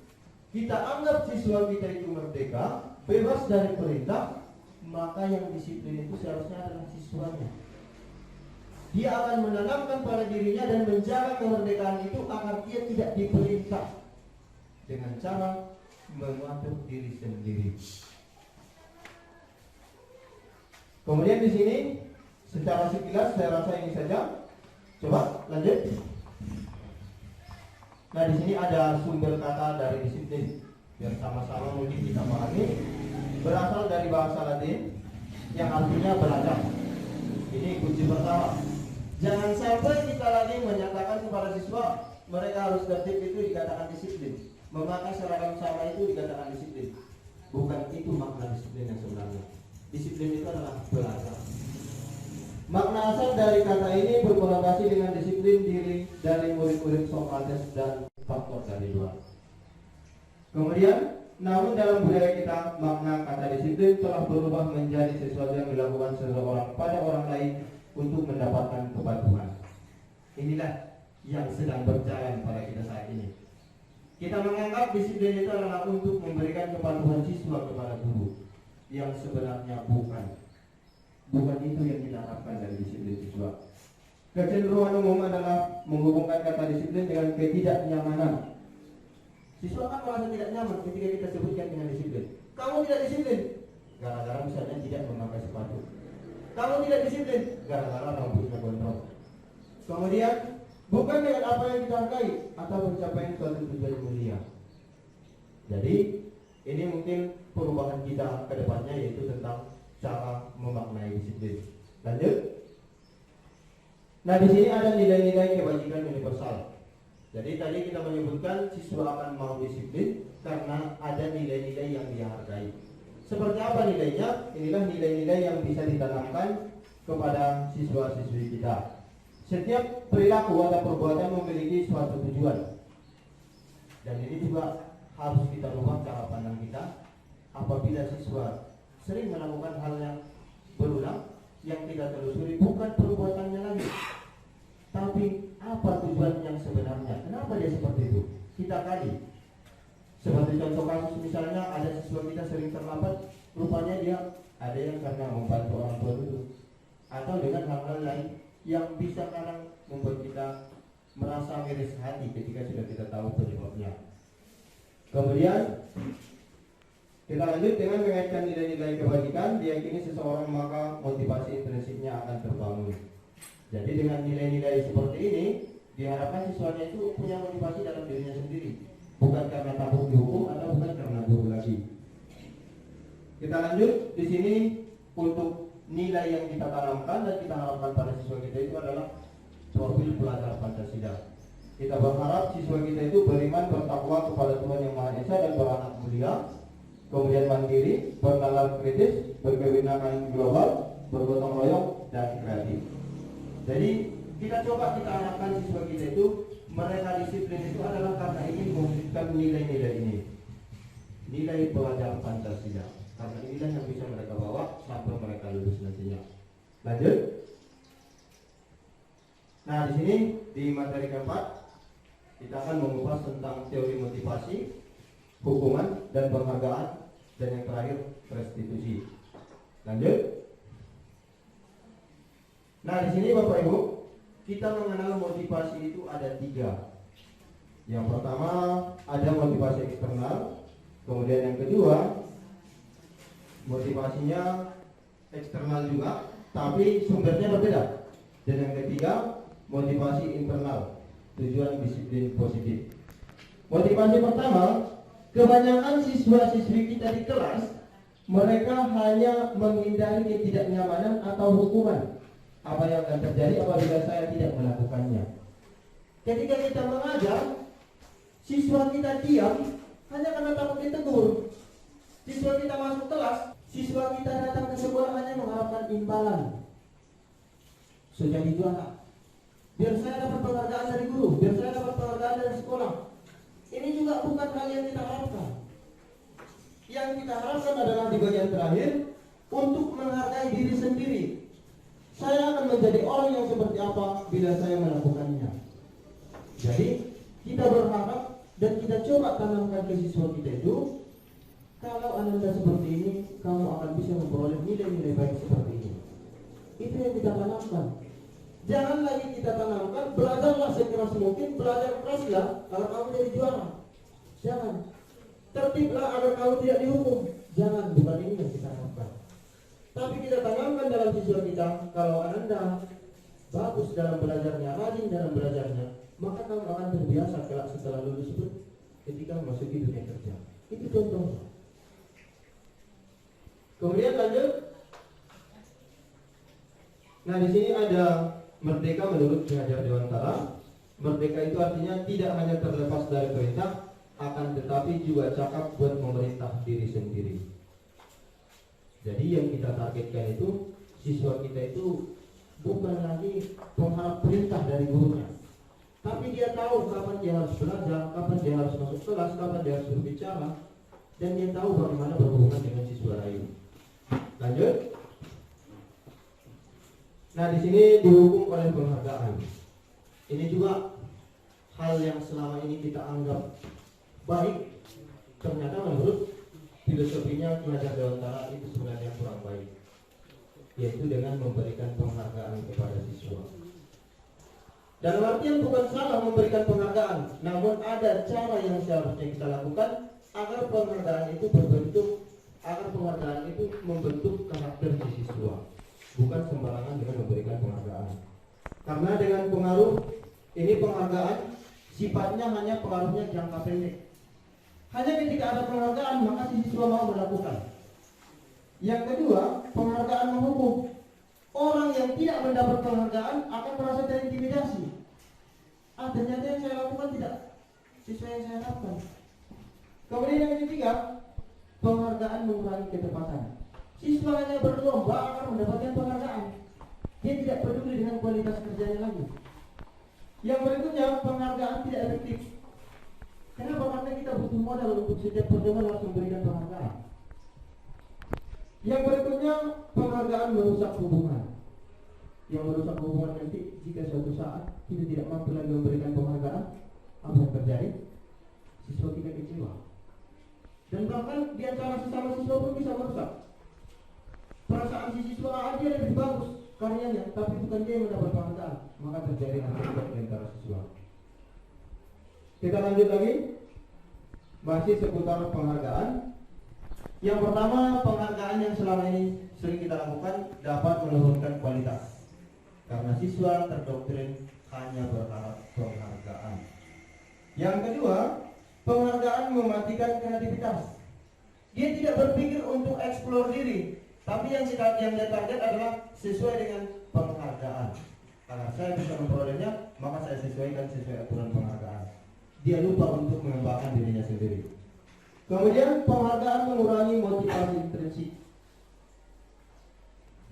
kita anggap siswa kita itu merdeka, bebas dari perintah, maka yang disiplin itu seharusnya adalah siswanya. Dia akan menanamkan pada dirinya dan menjaga kemerdekaan itu agar dia tidak diperintah dengan cara mengatur diri sendiri. Kemudian di sini secara sekilas saya rasa ini saja. Coba lanjut. Nah, di sini ada sumber kata dari disiplin yang sama-sama mungkin kita pahami. Berasal dari bahasa Latin yang artinya belajar. Ini kunci pertama. Jangan sampai kita lagi menyatakan kepada siswa mereka harus tertib, itu dikatakan disiplin. Memakai seragam sama itu dikatakan disiplin. Bukan itu makna disiplin yang sebenarnya. Disiplin itu adalah belajar. Makna asal dari kata ini berkonotasi dengan disiplin diri dari murid-murid Sokrates dan faktor dari luar. Kemudian, namun dalam budaya kita, makna kata disiplin telah berubah menjadi sesuatu yang dilakukan seseorang pada orang lain untuk mendapatkan kepatuhan. Inilah yang sedang berjalan pada kita saat ini. Kita menganggap disiplin itu adalah untuk memberikan kepatuhan siswa kepada guru, yang sebenarnya bukan itu yang kita harapkan dari disiplin siswa. Kecenderungan umum adalah menghubungkan kata disiplin dengan ketidaknyamanan. Siswa kan merasa tidak nyaman ketika kita sebutkan dengan disiplin. Kamu tidak disiplin gara-gara misalnya tidak memakai sepatu. Kamu tidak disiplin gara-gara rambutnya gondrong. Kemudian bukan dengan apa yang kita hargai atau pencapaian suatu tujuan mulia. Jadi ini mungkin perubahan kita ke depannya, yaitu tentang cara memaknai disiplin. Lanjut. Nah, di sini ada nilai-nilai kebajikan universal. Jadi tadi kita menyebutkan siswa akan mau disiplin karena ada nilai-nilai yang dia hargai. Seperti apa nilainya? Inilah nilai-nilai yang bisa ditanamkan kepada siswa-siswi kita. Setiap perilaku atau perbuatan memiliki suatu tujuan. Dan ini juga harus kita rubah cara pandang kita. Apabila siswa sering melakukan hal yang berulang, yang kita telusuri bukan perbuatannya lagi, tapi apa tujuan yang sebenarnya. Kenapa dia seperti itu? Kita kaji. Seperti contoh kasus misalnya ada siswa kita sering terlambat, rupanya dia ada yang karena membantu orang tua dulu, atau dengan hal-hal lain yang bisa kadang membuat kita merasa miris hati ketika sudah kita tahu penyebabnya. Kemudian kita lanjut dengan mengaitkan nilai-nilai kebajikan. Diyakini seseorang maka motivasi intrinsipnya akan terbangun. Jadi dengan nilai-nilai seperti ini diharapkan siswanya itu punya motivasi dalam dirinya sendiri, bukan karena takut dihukum atau bukan karena guru lagi. Kita lanjut di sini untuk nilai yang kita tanamkan dan kita harapkan pada siswa kita itu adalah profil pelajar Pancasila. Kita berharap siswa kita itu beriman, bertakwa kepada Tuhan Yang Maha Esa dan beranak mulia, kemudian mandiri, bernalar kritis, berkewenangan global, bergotong royong, dan kreatif. Jadi kita harapkan siswa kita itu mereka disiplin itu adalah karena ingin mewujudkan nilai-nilai ini, nilai pelajar Pancasila. Karena inilah yang bisa mereka bawa sampai mereka lulus nantinya. Lanjut. Nah, di sini di materi keempat kita akan mengupas tentang teori motivasi, hukuman dan penghargaan, dan yang terakhir restitusi. Lanjut. Nah, di sini Bapak Ibu, kita mengenal motivasi itu ada 3. Yang pertama ada motivasi eksternal, kemudian yang kedua motivasinya eksternal juga, tapi sumbernya berbeda. Dan yang ketiga motivasi internal, tujuan disiplin positif. Motivasi pertama, kebanyakan siswa-siswi kita di kelas mereka hanya menghindari ketidaknyamanan atau hukuman. Apa yang akan terjadi apabila saya tidak melakukannya? Ketika kita mengajar, siswa kita diam hanya karena takut ditegur. Siswa kita masuk kelas, siswa kita datang ke sekolah hanya mengharapkan imbalan. Sejak itu anak, biar saya dapat penghargaan dari guru, biar saya dapat penghargaan dari sekolah. Ini juga bukan hal yang kita harapkan. Yang kita harapkan adalah di bagian terakhir untuk menghargai diri sendiri. Saya akan menjadi orang yang seperti apa bila saya melakukannya. Jadi kita berharap dan kita coba tanamkan ke siswa kita itu, kalau Anda seperti ini, kamu akan bisa memperoleh nilai-nilai baik seperti ini. Itu yang kita tanamkan. Jangan lagi kita tanamkan, belajarlah sekeras mungkin, belajar keraslah agar kamu jadi juara. Jangan. Tertiblah agar kamu tidak dihukum. Jangan, bukan ini yang kita harapkan. Tapi kita tanamkan dalam siswa kita, kalau Anda bagus dalam belajarnya, rajin dalam belajarnya, maka kamu akan terbiasa kelak setelah lulus itu ketika memasuki dunia kerja. Itu contoh. Kemudian lanjut. Nah, di sini ada merdeka menurut Ki Hajar Dewantara. Merdeka itu artinya tidak hanya terlepas dari perintah, akan tetapi juga cakap buat memerintah diri sendiri. Jadi yang kita targetkan itu siswa kita itu bukan lagi pengharap perintah dari gurunya, tapi dia tahu kapan dia harus belajar, kapan dia harus masuk kelas, kapan dia harus berbicara, dan dia tahu bagaimana berhubungan dengan siswa lain. Lanjut. Nah, di sini dihukum oleh penghargaan. Ini juga hal yang selama ini kita anggap baik, ternyata menurut filosofinya Ki Hajar Dewantara itu sebenarnya kurang baik, yaitu dengan memberikan penghargaan kepada siswa. Dalam artian bukan salah memberikan penghargaan, namun ada cara yang seharusnya kita lakukan agar penghargaan itu membentuk karakter si siswa, bukan sembarangan dengan memberikan penghargaan. Karena dengan pengaruh ini, penghargaan sifatnya hanya pengaruhnya jangka pendek. Hanya ketika ada penghargaan maka si siswa mau melakukan. Yang kedua, penghargaan menghukum. Orang yang tidak mendapat penghargaan akan merasa terintimidasi. Ternyata yang saya lakukan tidak sesuai yang saya lakukan. Kemudian yang ketiga, penghargaan mengurangi ketepatan. Siswa hanya berlomba akan mendapatkan penghargaan. Dia tidak peduli dengan kualitas kerjanya lagi. Yang berikutnya, penghargaan tidak efektif. Kenapa? Karena kita butuh modal untuk setiap pertemuan harus memberikan penghargaan. Yang berikutnya, penghargaan merusak hubungan. Yang merusak hubungan nanti jika suatu saat kita tidak mampu lagi memberikan penghargaan, apa yang terjadi? Siswa kita kecewa. Dan bahkan di antara sesama siswa pun bisa merusak. Perasaan si siswa dia lebih bagus karyanya, tapi bukan dia yang mendapat penghargaan, maka terjadi konflik di antara siswa. Kita lanjut lagi, masih seputar penghargaan. Yang pertama, penghargaan yang selama ini sering kita lakukan dapat menurunkan kualitas, karena siswa terdoktrin hanya berharap penghargaan. Yang kedua, penghargaan mematikan kreativitas. Dia tidak berpikir untuk eksplor diri, tapi yang dia target adalah sesuai dengan penghargaan. Karena saya bisa memperolehnya, maka saya sesuaikan sesuai aturan penghargaan. Dia lupa untuk mengembangkan dirinya sendiri. Kemudian penghargaan mengurangi motivasi intrinsik.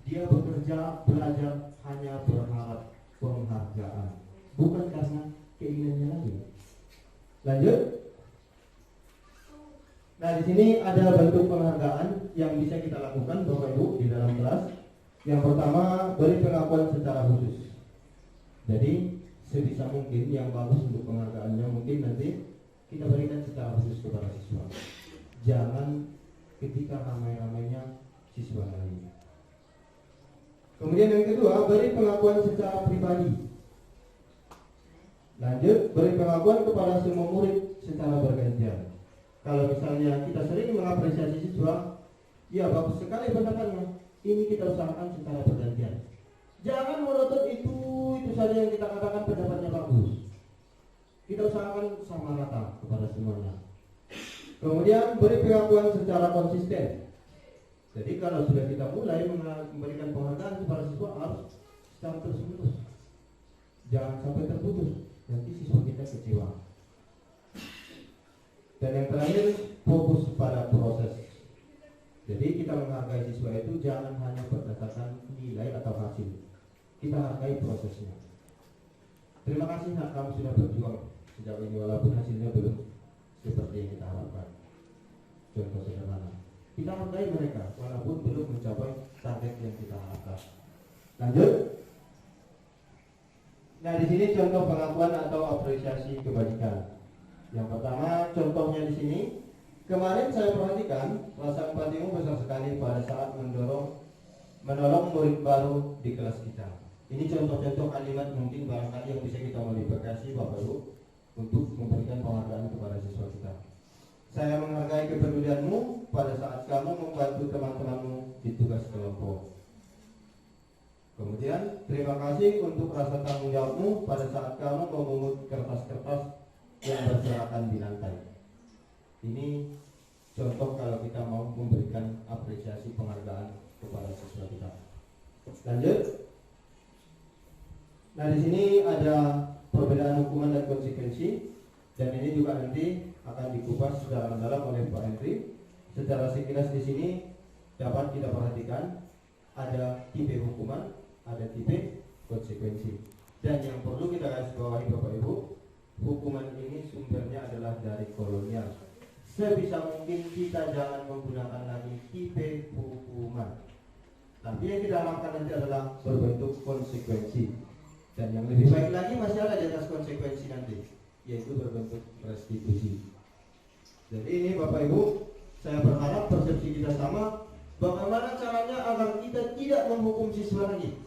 Dia bekerja, belajar hanya berharap penghargaan, bukan karena keinginannya lagi. Lanjut. Nah, di sini ada bentuk penghargaan yang bisa kita lakukan Bapak Ibu di dalam kelas. Yang pertama, beri pengakuan secara khusus. Jadi sebisa mungkin yang bagus untuk penghargaannya mungkin nanti kita berikan secara khusus kepada siswa. Jangan ketika ramai-ramainya siswa lain. Kemudian yang kedua, beri pengakuan secara pribadi. Lanjut, beri pengakuan kepada semua murid secara bergantian. Kalau misalnya kita sering mengapresiasi siswa, ya bagus sekali pendapatnya, ini kita usahakan secara bergantian. Jangan menuntut itu saja yang kita katakan pendapatnya bagus. Kita usahakan sama rata kepada semuanya. Kemudian beri pengakuan secara konsisten. Jadi kalau sudah kita mulai memberikan penghargaan kepada siswa harus secara terus-menerus. Jangan sampai terputus, nanti siswa kita kecewa. Dan yang terakhir, fokus pada proses. Jadi kita menghargai siswa itu jangan hanya berdasarkan nilai atau hasil. Kita hargai prosesnya. Terima kasih kamu sudah berjuang sejauh ini walaupun hasilnya belum seperti yang kita harapkan. Contoh sederhana, kita hargai mereka walaupun belum mencapai target yang kita harapkan. Lanjut. Nah, di sini contoh pengakuan atau apresiasi kebajikan. Yang pertama, contohnya di sini. Kemarin saya perhatikan rasa empatimu besar sekali pada saat menolong murid baru di kelas kita. Ini contoh-contoh kalimat mungkin barangkali yang bisa kita modifikasi Bapak Ibu untuk memberikan penghargaan kepada siswa kita. Saya menghargai kepedulianmu pada saat kamu membantu teman-temanmu di tugas kelompok. Kemudian, terima kasih untuk rasa tanggung jawabmu pada saat kamu memungut kertas-kertas yang berserakan di lantai. Ini contoh kalau kita mau memberikan apresiasi penghargaan kepada siswa kita. Lanjut. Nah, di sini ada perbedaan hukuman dan konsekuensi, dan ini juga nanti akan dikupas secara mendalam oleh Pak Henry. Secara sekilas di sini dapat kita perhatikan ada tipe hukuman, ada tipe konsekuensi. Dan yang perlu kita garis bawahi Bapak Ibu, hukuman ini sumbernya adalah dari kolonial. Sebisa mungkin kita jangan menggunakan lagi tipe hukuman. Tapi yang kita harapkan nanti adalah berbentuk konsekuensi. Dan yang lebih baik lagi masih ada di atas konsekuensi nanti, yaitu berbentuk restitusi. Jadi ini Bapak Ibu, saya berharap persepsi kita sama. Bagaimana caranya agar kita tidak menghukum siswa lagi,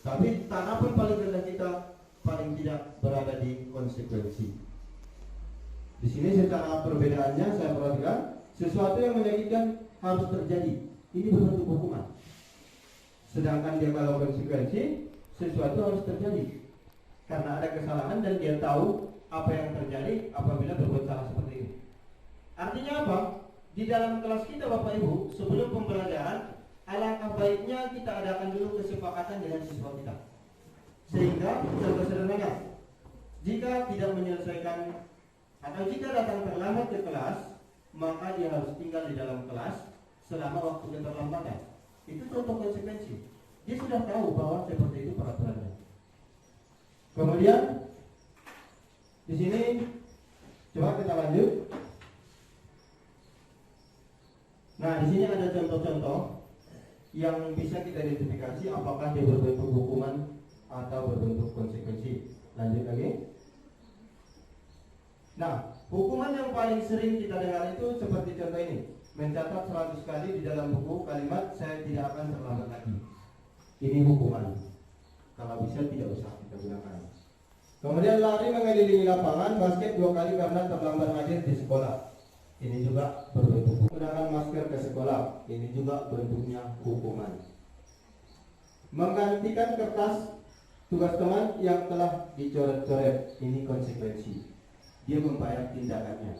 tapi tanapan paling rendah kita paling tidak berada di konsekuensi. Di sini secara perbedaannya saya perhatikan sesuatu yang menyakitkan harus terjadi. Ini berbentuk hukuman. Sedangkan dia kalau konsekuensi, sesuatu harus terjadi karena ada kesalahan dan dia tahu apa yang terjadi apabila berbuat salah seperti ini. Artinya apa? Di dalam kelas kita Bapak Ibu, sebelum pembelajaran, alangkah baiknya kita adakan dulu kesepakatan dengan siswa kita. Sehingga contoh sederhana, jika tidak menyelesaikan atau jika datang terlambat ke kelas, maka dia harus tinggal di dalam kelas selama waktu keterlambatan. Itu contoh konsekuensi. Dia sudah tahu bahwa seperti itu peraturannya. Kemudian di sini coba kita lanjut. Nah, di sini ada contoh-contoh yang bisa kita identifikasi apakah dia berbentuk hukuman atau berbentuk konsekuensi. Lanjut lagi. Nah, hukuman yang paling sering kita dengar itu seperti contoh ini. Mencatat 100 kali di dalam buku kalimat saya tidak akan terlambat lagi. Ini hukuman. Kalau bisa tidak usah kita gunakan. Kemudian lari mengelilingi lapangan basket 2 kali karena terlambat hadir di sekolah. Ini juga berbentuk menggunakan masker ke sekolah. Ini juga bentuknya hukuman. Menggantikan kertas tugas teman yang telah dicoret-coret. Ini konsekuensi. Dia membayar tindakannya.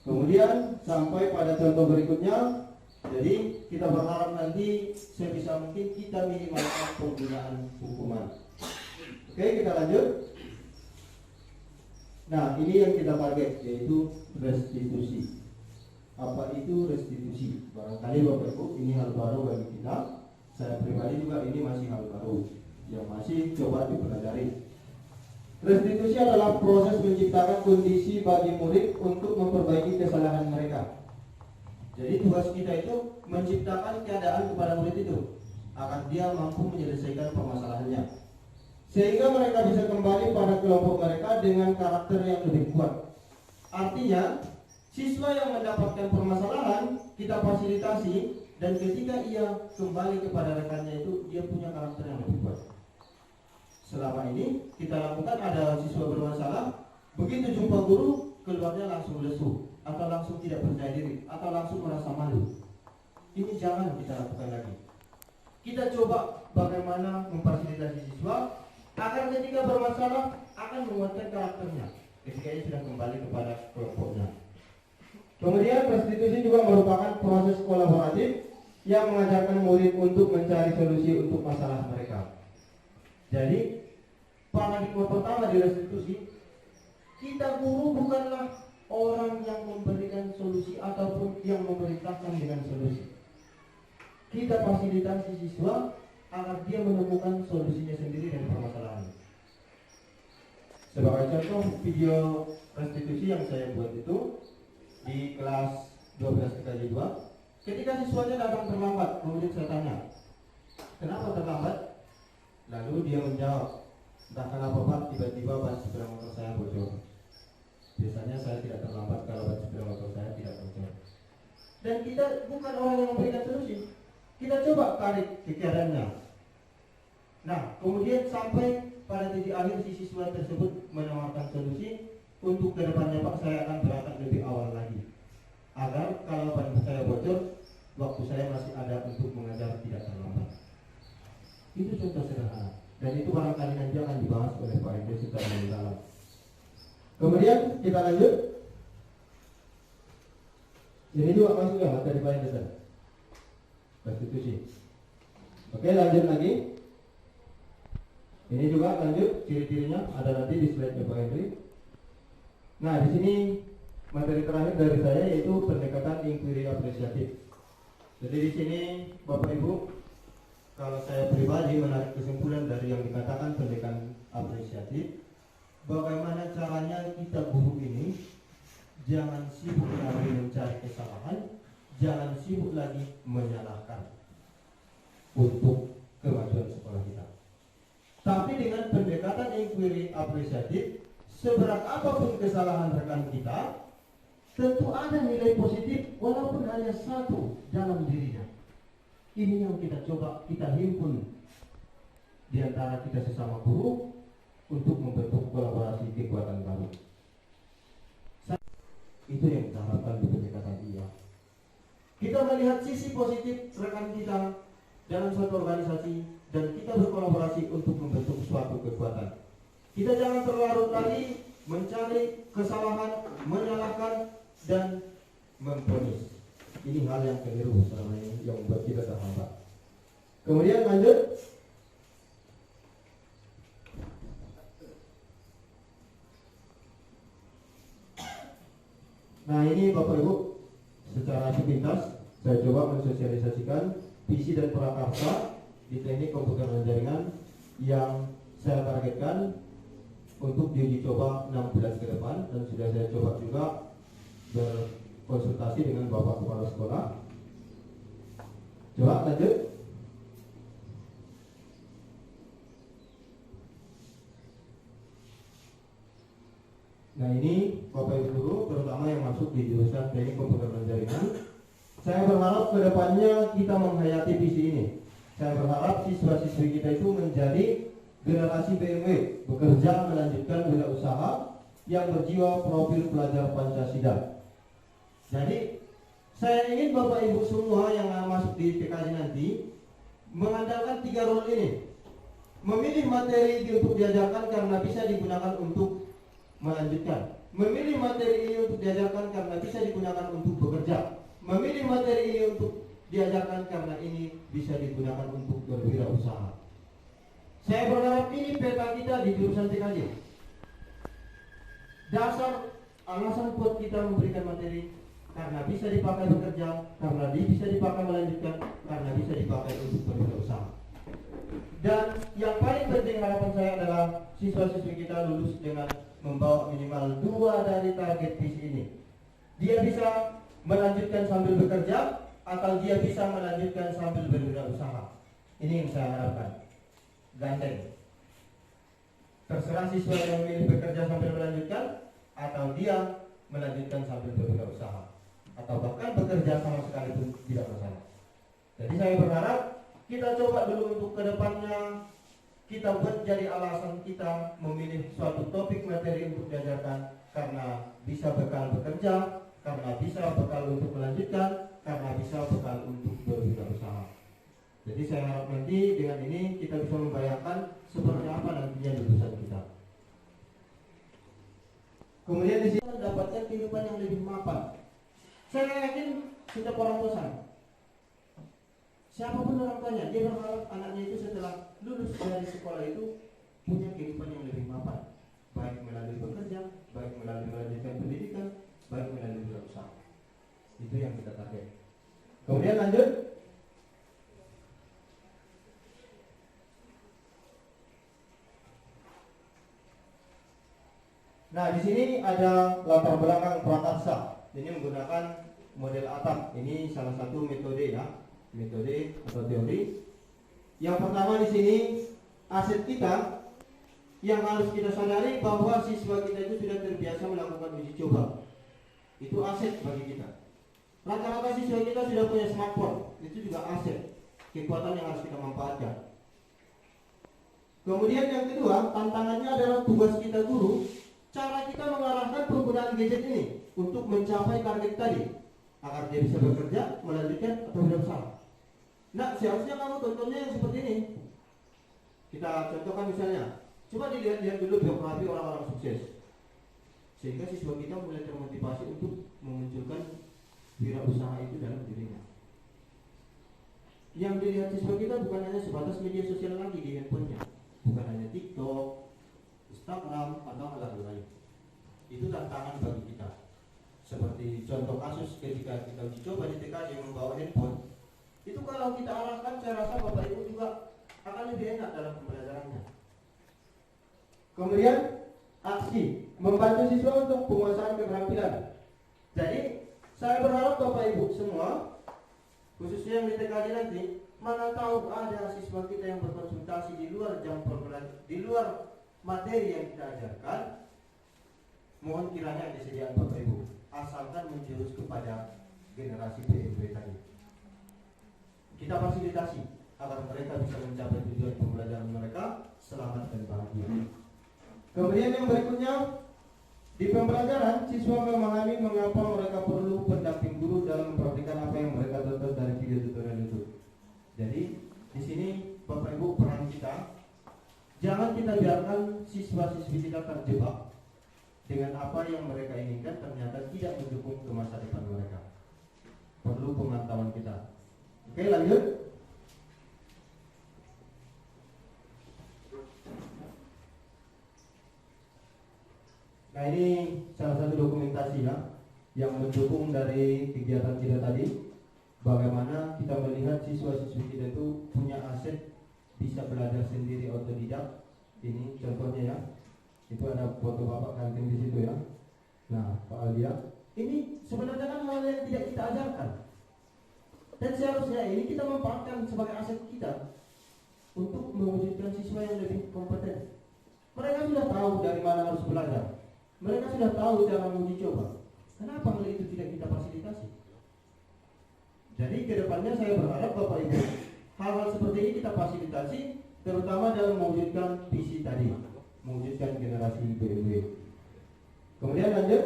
Kemudian sampai pada contoh berikutnya. Jadi kita berharap nanti sebisa mungkin kita minimalkan penggunaan hukuman. Oke, kita lanjut. Nah, ini yang kita target, yaitu restitusi. Apa itu restitusi? Barangkali Bapak Ibu ini hal baru bagi kita. Saya pribadi juga ini masih hal baru yang masih coba dipelajari. Restitusi adalah proses menciptakan kondisi bagi murid untuk memperbaiki kesalahan mereka. Jadi tugas kita itu menciptakan keadaan kepada murid itu agar dia mampu menyelesaikan permasalahannya, sehingga mereka bisa kembali pada kelompok mereka dengan karakter yang lebih kuat. Artinya, siswa yang mendapatkan permasalahan kita fasilitasi, dan ketika ia kembali kepada rekannya itu dia punya karakter yang lebih kuat. Selama ini kita lakukan ada siswa bermasalah, begitu jumpa guru keluarnya langsung lesu, atau langsung tidak percaya diri, atau langsung merasa malu. Ini jangan kita lakukan lagi. Kita coba bagaimana memfasilitasi siswa agar ketika bermasalah akan menguatkan karakternya ketika ia sudah kembali kepada kelompoknya. Kemudian restitusi juga merupakan proses kolaboratif yang mengajarkan murid untuk mencari solusi untuk masalah mereka. Jadi paradigma pertama di restitusi, kita guru bukanlah orang yang memberikan solusi ataupun yang memerintahkan dengan solusi. Kita fasilitasi siswa agar dia menemukan solusinya sendiri dari permasalahan. Sebagai contoh video restitusi yang saya buat itu di kelas 12 PKJ 2, ketika siswanya datang terlambat, kemudian saya tanya, kenapa terlambat? Lalu dia menjawab, entah kenapa Pak, tiba-tiba ban sepeda motor saya bocor. Biasanya saya tidak terlambat kalau ban sepeda motor saya tidak bocor. Dan kita bukan orang yang memberikan solusi, kita coba tarik pikirannya. Nah, kemudian sampai pada titik akhir si siswa tersebut menawarkan solusi untuk kedepannya Pak, saya akan berangkat lebih awal lagi, agar kalau ban saya bocor, waktu saya masih ada untuk mengajar tidak terlambat. Itu contoh sederhana, dan itu barangkali nanti akan dibahas oleh Pak Hendro secara mendalam. Kemudian kita lanjut. Ini juga masuk ya materi Pak Hendro, restitusi. Oke, lanjut lagi. Ini juga lanjut, ciri-cirinya ada nanti di slide Pak Hendri. Nah, di sini materi terakhir dari saya yaitu pendekatan inquiry apresiatif. Jadi di sini Bapak Ibu, kalau saya pribadi menarik kesimpulan dari yang dikatakan pendekatan apresiatif, bagaimana caranya kita guru ini jangan sibuk lagi mencari kesalahan, jangan sibuk lagi menyalahkan untuk kemajuan sekolah kita. Tapi dengan pendekatan inquiry apresiatif, seberat apapun kesalahan rekan kita, tentu ada nilai positif walaupun hanya satu dalam dirinya. Ini yang kita coba kita himpun di antara kita sesama guru untuk membentuk kolaborasi kekuatan baru. Itu yang kita harapkan di pendekatan ini. Kita melihat sisi positif rekan kita dalam suatu organisasi dan kita berkolaborasi untuk membentuk suatu kekuatan. Kita jangan terlarut lagi mencari kesalahan, menyalahkan dan memponis. Ini hal yang keliru selama ini yang membuat kita terhambat. Kemudian lanjut. Nah, ini Bapak Ibu, secara sepintas saya coba mensosialisasikan visi dan prakarsa di teknik komputer dan jaringan yang saya targetkan untuk diuji coba 6 bulan ke depan, dan sudah saya coba juga berkonsultasi dengan Bapak Kepala Sekolah. Coba lanjut. Nah, ini Bapak Ibu guru terutama yang masuk di jurusan teknik komputer dan jaringan, saya berharap kedepannya kita menghayati visi ini. Saya berharap siswa-siswi kita itu menjadi generasi BMW, bekerja melanjutkan wirausaha yang berjiwa profil pelajar Pancasila. Jadi saya ingin Bapak Ibu semua yang masuk di PKJ nanti mengandalkan 3 role ini. Memilih materi untuk diajarkan karena bisa digunakan untuk melanjutkan. Memilih materi ini untuk diajarkan karena bisa digunakan untuk bekerja. Memilih materi ini untuk diajarkan karena ini bisa digunakan untuk berwirausaha. Saya berharap ini peta kita di jurusan TKJ. Dasar alasan buat kita memberikan materi karena bisa dipakai bekerja, karena bisa dipakai melanjutkan, karena bisa dipakai untuk berwirausaha. Dan yang paling penting harapan saya adalah siswa-siswi kita lulus dengan membawa minimal 2 dari target visi ini. Dia bisa melanjutkan sambil bekerja atau dia bisa melanjutkan sambil berwirausaha. Ini yang saya harapkan. Gandeng. Terserah siswa yang memilih bekerja sambil melanjutkan atau dia melanjutkan sambil berwirausaha, atau bahkan bekerja sama sekali pun tidak masalah. Jadi saya berharap kita coba dulu untuk kedepannya kita buat jadi alasan kita memilih suatu topik materi untuk diajarkan karena bisa bekal bekerja, karena bisa bekal untuk melanjutkan, karena bisa bekal untuk berwirausaha. Jadi saya harap nanti dengan ini kita bisa membayangkan seperti apa nantinya lulusan kita. Kemudian di sini mendapatkan kehidupan yang lebih mapan. Saya yakin setiap orang tua sana, siapapun orang tuanya, dia berharap anaknya itu setelah lulus dari sekolah itu punya kehidupan yang lebih mapan, baik melalui bekerja, baik melalui melanjutkan pendidikan, baik melalui berusaha. Itu yang kita target. Kemudian lanjut. Nah, di sini ada latar belakang prakarsa. Ini menggunakan model ATAP. Ini salah satu metode ya, metode atau teori. Yang pertama di sini aset kita yang harus kita sadari bahwa siswa kita itu sudah terbiasa melakukan uji coba. Itu aset bagi kita. Rata-rata siswa kita sudah punya smartphone, itu juga aset. kekuatan yang harus kita manfaatkan. Kemudian yang kedua, tantangannya adalah tugas kita guru, cara kita mengarahkan penggunaan gadget ini untuk mencapai target tadi, agar dia bisa bekerja, melanjutkan atau berusaha. Nah, seharusnya kamu contohnya yang seperti ini. Kita contohkan misalnya, coba dilihat dulu biografi orang-orang sukses, sehingga siswa kita mulai termotivasi untuk memunculkan wirausaha itu dalam dirinya. Yang dilihat siswa kita bukan hanya sebatas media sosial lagi di handphonenya, bukan hanya TikTok, Instagram, atau hal lain. Itu tantangan bagi kita. Seperti contoh kasus ketika kita uji coba di TKJ membawa handphone, itu kalau kita arahkan, saya rasa Bapak Ibu juga akan lebih enak dalam pembelajarannya. Kemudian aksi, membantu siswa untuk penguasaan keterampilan. Jadi saya berharap Bapak Ibu semua, khususnya yang di TKJ nanti, mana tahu ada siswa kita yang berkonsultasi di luar jam pembelajaran, di luar materi yang kita ajarkan, mohon kiranya disediakan Bapak Ibu, asalkan menjurus kepada generasi PMB tadi. Kita fasilitasi agar mereka bisa mencapai tujuan pembelajaran mereka selamat dan bahagia. Kemudian yang berikutnya, di pembelajaran siswa memahami mengapa mereka perlu pendamping guru dalam mempraktikkan apa yang mereka tonton dari video tutorial YouTube. Jadi di sini Bapak Ibu, peran kita, jangan kita biarkan siswa-siswi kita terjebak dengan apa yang mereka inginkan ternyata tidak mendukung ke masa depan mereka. Perlu pemantauan kita. Oke, lanjut. Nah, ini salah satu dokumentasi ya yang mendukung dari kegiatan kita tadi. Bagaimana kita melihat siswa-siswi kita itu punya aset, bisa belajar sendiri otodidak. Ini contohnya ya. Itu ada foto Bapak kantin di situ ya. Nah, Pak Alia, ini sebenarnya kan hal yang tidak kita ajarkan. Dan seharusnya ini kita manfaatkan sebagai aset kita untuk mewujudkan siswa yang lebih kompeten. Mereka sudah tahu dari mana harus belajar. Mereka sudah tahu cara menguji coba. Kenapa hal itu tidak kita fasilitasi? Jadi kedepannya saya berharap Bapak Ibu, hal-hal seperti ini kita fasilitasi, terutama dalam mewujudkan visi tadi, mewujudkan generasi PMB. Kemudian lanjut.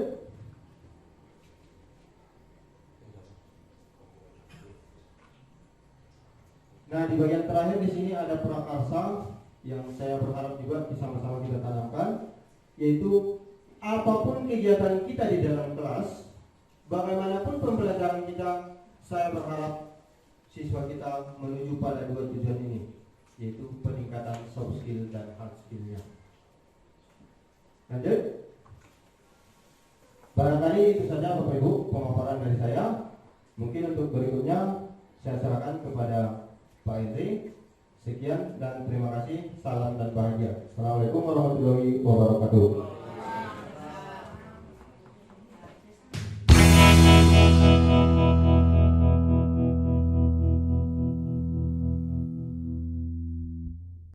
Nah, di bagian terakhir di sini ada prakarsa yang saya berharap juga sama-sama kita tanamkan, yaitu apapun kegiatan kita di dalam kelas, bagaimanapun pembelajaran kita, saya berharap siswa kita menuju pada dua tujuan ini, yaitu peningkatan soft skill dan hard skill-nya. Lanjut. Barangkali itu saja Bapak Ibu pemaparan dari saya.